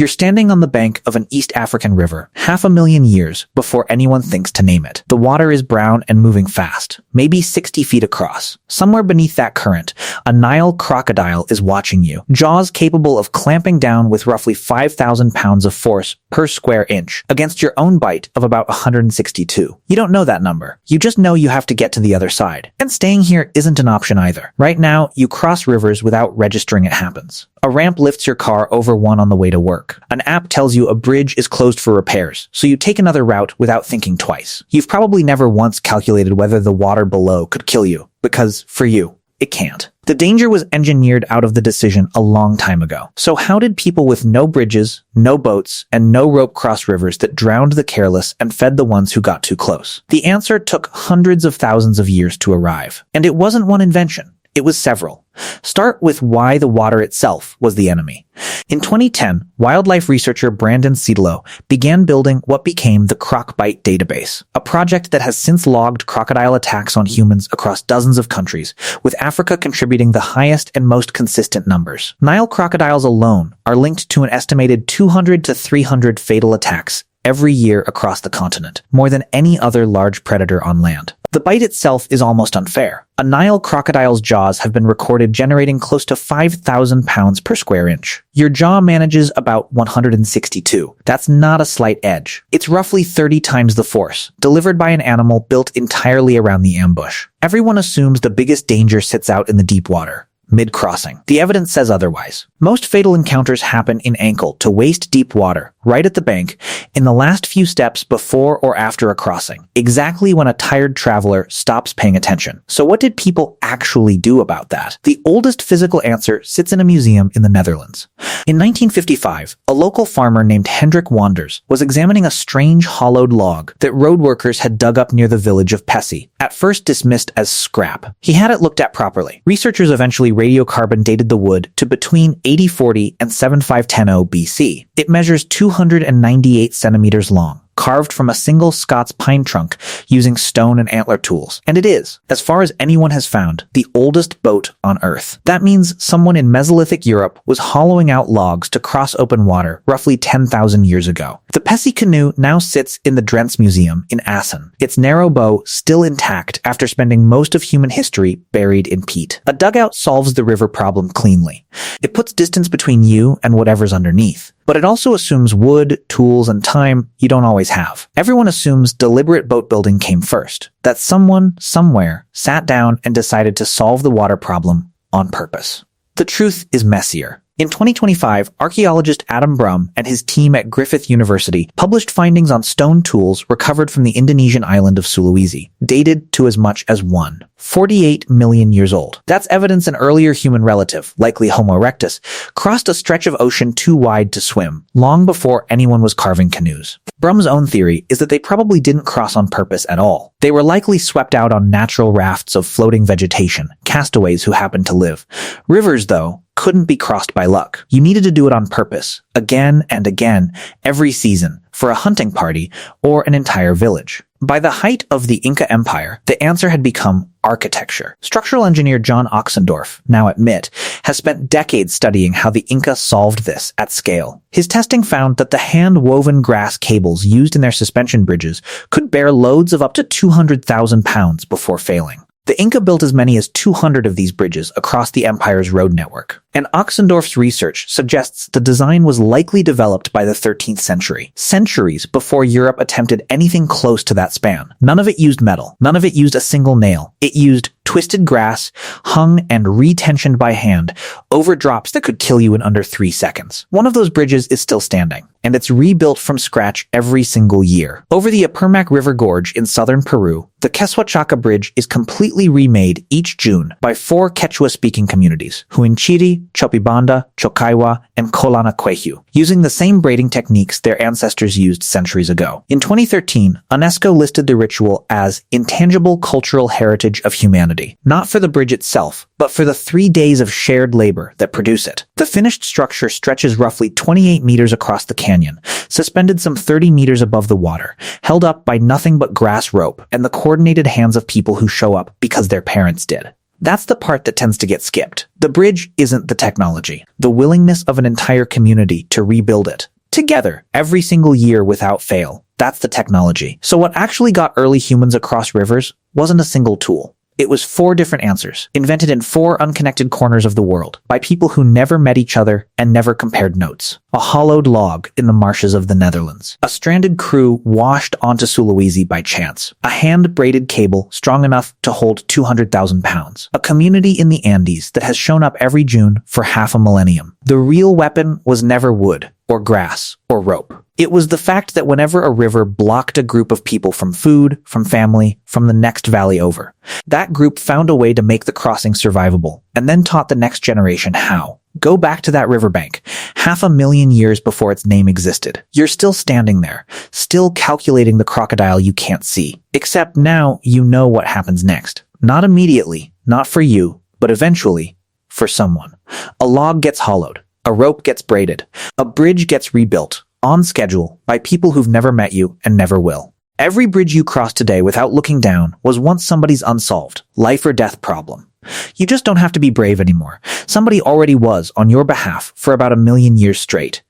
You're standing on the bank of an East African river, 500,000 years before anyone thinks to name it. The water is brown and moving fast, maybe 60 feet across. Somewhere beneath that current, a Nile crocodile is watching you, jaws capable of clamping down with roughly 5,000 pounds of force per square inch, against your own bite of about 162. You don't know that number. You just know you have to get to the other side. And staying here isn't an option either. Right now, you cross rivers without registering it happens. A ramp lifts your car over one on the way to work. An app tells you a bridge is closed for repairs, so you take another route without thinking twice. You've probably never once calculated whether the water below could kill you, because, for you, it can't. The danger was engineered out of the decision a long time ago. So how did people with no bridges, no boats, and no rope cross rivers that drowned the careless and fed the ones who got too close? The answer took hundreds of thousands of years to arrive. And it wasn't one invention. It was several. Start with why the water itself was the enemy. In 2010, wildlife researcher Brandon Seidlow began building what became the Crocbite database, a project that has since logged crocodile attacks on humans across dozens of countries, with Africa contributing the highest and most consistent numbers. Nile crocodiles alone are linked to an estimated 200 to 300 fatal attacks every year across the continent, more than any other large predator on land. The bite itself is almost unfair. A Nile crocodile's jaws have been recorded generating close to 5,000 pounds per square inch. Your jaw manages about 162. That's not a slight edge. It's roughly 30 times the force, delivered by an animal built entirely around the ambush. Everyone assumes the biggest danger sits out in the deep water, mid-crossing. The evidence says otherwise. Most fatal encounters happen in ankle to waist-deep water, right at the bank, in the last few steps before or after a crossing, exactly when a tired traveler stops paying attention. So what did people actually do about that? The oldest physical answer sits in a museum in the Netherlands. In 1955, a local farmer named Hendrik Wanders was examining a strange hollowed log that road workers had dug up near the village of Pessie, at first dismissed as scrap. He had it looked at properly. Researchers eventually radiocarbon dated the wood to between 8040 and 7510 BC. It measures 298 centimeters long, carved from a single Scots pine trunk using stone and antler tools. And it is, as far as anyone has found, the oldest boat on Earth. That means someone in Mesolithic Europe was hollowing out logs to cross open water roughly 10,000 years ago. The Pessie canoe now sits in the Drents Museum in Assen, its narrow bow still intact after spending most of human history buried in peat. A dugout solves the river problem cleanly. It puts distance between you and whatever's underneath. But it also assumes wood, tools, and time you don't always have. Everyone assumes deliberate boat building came first, that someone, somewhere, sat down and decided to solve the water problem on purpose. The truth is messier. In 2025, archaeologist Adam Brum and his team at Griffith University published findings on stone tools recovered from the Indonesian island of Sulawesi, dated to as much as 48 million years old. That's evidence an earlier human relative, likely Homo erectus, crossed a stretch of ocean too wide to swim, long before anyone was carving canoes. Brum's own theory is that they probably didn't cross on purpose at all. They were likely swept out on natural rafts of floating vegetation, castaways who happened to live. Rivers, though, couldn't be crossed by luck. You needed to do it on purpose, again and again, every season, for a hunting party or an entire village. By the height of the Inca Empire, the answer had become architecture. Structural engineer John Oxendorf, now at MIT, has spent decades studying how the Inca solved this at scale. His testing found that the hand-woven grass cables used in their suspension bridges could bear loads of up to 200,000 pounds before failing. The Inca built as many as 200 of these bridges across the empire's road network. And Oxendorf's research suggests the design was likely developed by the 13th century, centuries before Europe attempted anything close to that span. None of it used metal. None of it used a single nail. It used twisted grass, hung and retensioned by hand, over drops that could kill you in under 3 seconds. One of those bridges is still standing, and it's rebuilt from scratch every single year. Over the Apurmac River Gorge in southern Peru, the Quesuachaca Bridge is completely remade each June by 4 Quechua-speaking communities, Huinchiri, Chopibanda, Chocaiwa, and Colanacuehu, using the same braiding techniques their ancestors used centuries ago. In 2013, UNESCO listed the ritual as intangible cultural heritage of humanity, not for the bridge itself, but for the 3 days of shared labor that produce it. The finished structure stretches roughly 28 meters across the canyon, suspended some 30 meters above the water, held up by nothing but grass rope and the coordinated hands of people who show up because their parents did. That's the part that tends to get skipped. The bridge isn't the technology. The willingness of an entire community to rebuild it. Together, every single year without fail. That's the technology. So what actually got early humans across rivers wasn't a single tool. It was 4 different answers, invented in 4 unconnected corners of the world, by people who never met each other and never compared notes. A hollowed log in the marshes of the Netherlands. A stranded crew washed onto Sulawesi by chance. A hand-braided cable strong enough to hold 200,000 pounds. A community in the Andes that has shown up every June for half a millennium. The real weapon was never wood, or grass, or rope. It was the fact that whenever a river blocked a group of people from food, from family, from the next valley over, that group found a way to make the crossing survivable, and then taught the next generation how. Go back to that riverbank, 500,000 years before its name existed. You're still standing there, still calculating the crocodile you can't see. Except now you know what happens next. Not immediately, not for you, but eventually, for someone. A log gets hollowed. A rope gets braided. A bridge gets rebuilt, on schedule, by people who've never met you and never will. Every bridge you cross today without looking down was once somebody's unsolved, life or death problem. You just don't have to be brave anymore. Somebody already was on your behalf for about 1,000,000 years straight.